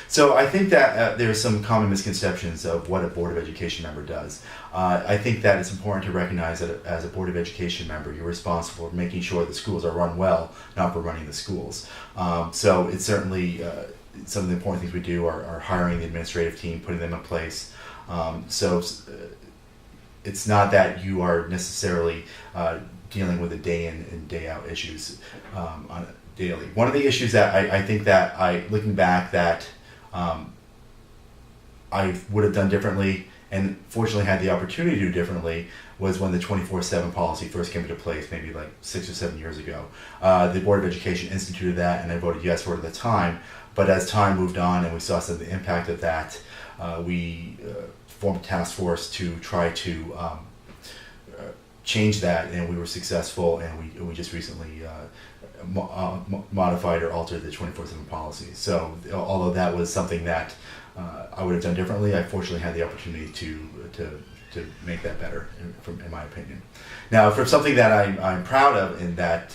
So I think that there's some common misconceptions of what a Board of Education member does. I think that it's important to recognize that as a Board of Education member, you're responsible for making sure the schools are run well, not for running the schools. So it's certainly some of the important things we do are hiring the administrative team, putting them in place. It's not that you are necessarily dealing with the day in and day out issues on daily. One of the issues that I think that looking back, that I would have done differently, and fortunately had the opportunity to do differently, was when the 24/7 policy first came into place, maybe like 6 or 7 years ago. The Board of Education instituted that, and I voted yes for it at the time. But as time moved on and we saw some of the impact of that, we formed a task force to try to change that, and we were successful, and we just recently modified or altered the 24/7 policy. So although that was something that I would have done differently, I fortunately had the opportunity to make that better, in my opinion. Now, for something that I'm proud of, in that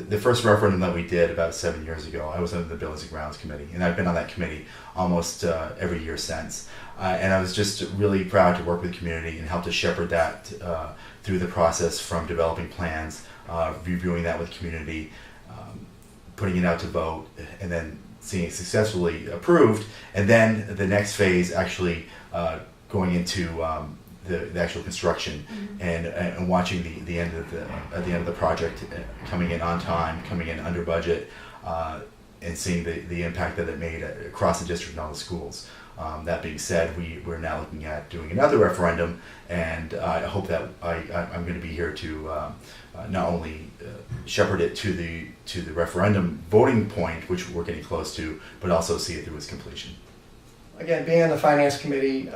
the first referendum that we did about 7 years ago, I was on the Buildings and Grounds Committee, and I've been on that committee almost every year since. And I was just really proud to work with the community and help to shepherd that through the process, from developing plans, reviewing that with community, putting it out to vote, and then seeing it successfully approved. And then the next phase actually going into the actual construction, and watching the end of the project coming in on time, coming in under budget, and seeing the impact that it made across the district and all the schools. That being said, we're now looking at doing another referendum, and I hope that I'm going to be here to not only shepherd it to the referendum voting point, which we're getting close to, but also see it through its completion. Again, being on the Finance Committee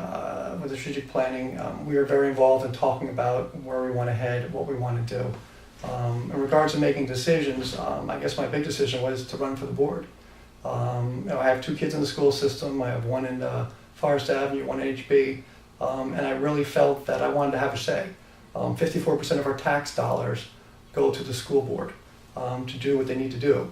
with the strategic planning, we are very involved in talking about where we want to head, what we want to do. In regards to making decisions, I guess my big decision was to run for the board. I have 2 kids in the school system. I have one in Forest Avenue, one in HB, and I really felt that I wanted to have a say. 54% of our tax dollars go to the school board to do what they need to do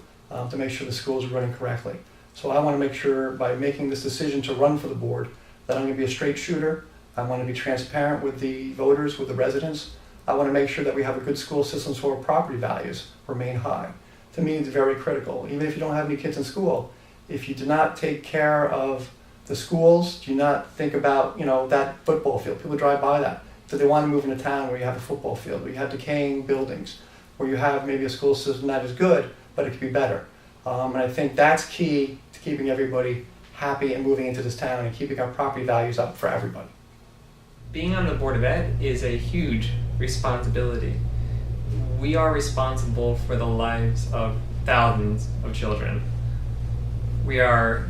to make sure the schools are running correctly. So I want to make sure, by making this decision to run for the board, that I'm going to be a straight shooter. I want to be transparent with the voters, with the residents. I want to make sure that we have a good school system so our property values remain high. To me, it's very critical. Even if you don't have any kids in school, if you do not take care of the schools, do not think about that football field. People drive by that. So they want to move into town where you have a football field, where you have decaying buildings, where you have maybe a school system that is good, but it could be better. And I think that's key to keeping everybody happy and moving into this town and keeping our property values up for everybody. Being on the Board of Ed is a huge responsibility. We are responsible for the lives of thousands of children. We are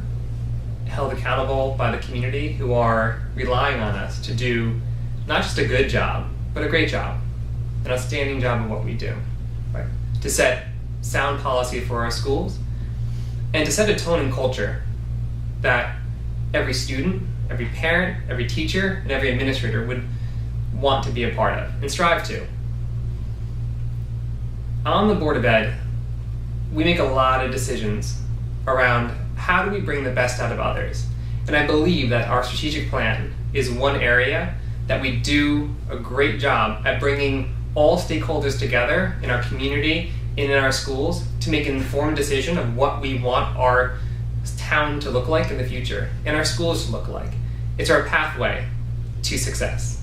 held accountable by the community, who are relying on us to do not just a good job, but a great job, an outstanding job of what we do, right? To set sound policy for our schools, and to set a tone and culture that every student, every parent, every teacher, and every administrator would want to be a part of and strive to. On the Board of Ed, we make a lot of decisions around how do we bring the best out of others. And I believe that our strategic plan is one area that we do a great job at bringing all stakeholders together in our community and in our schools to make an informed decision of what we want our town to look like in the future and our schools to look like. It's our pathway to success.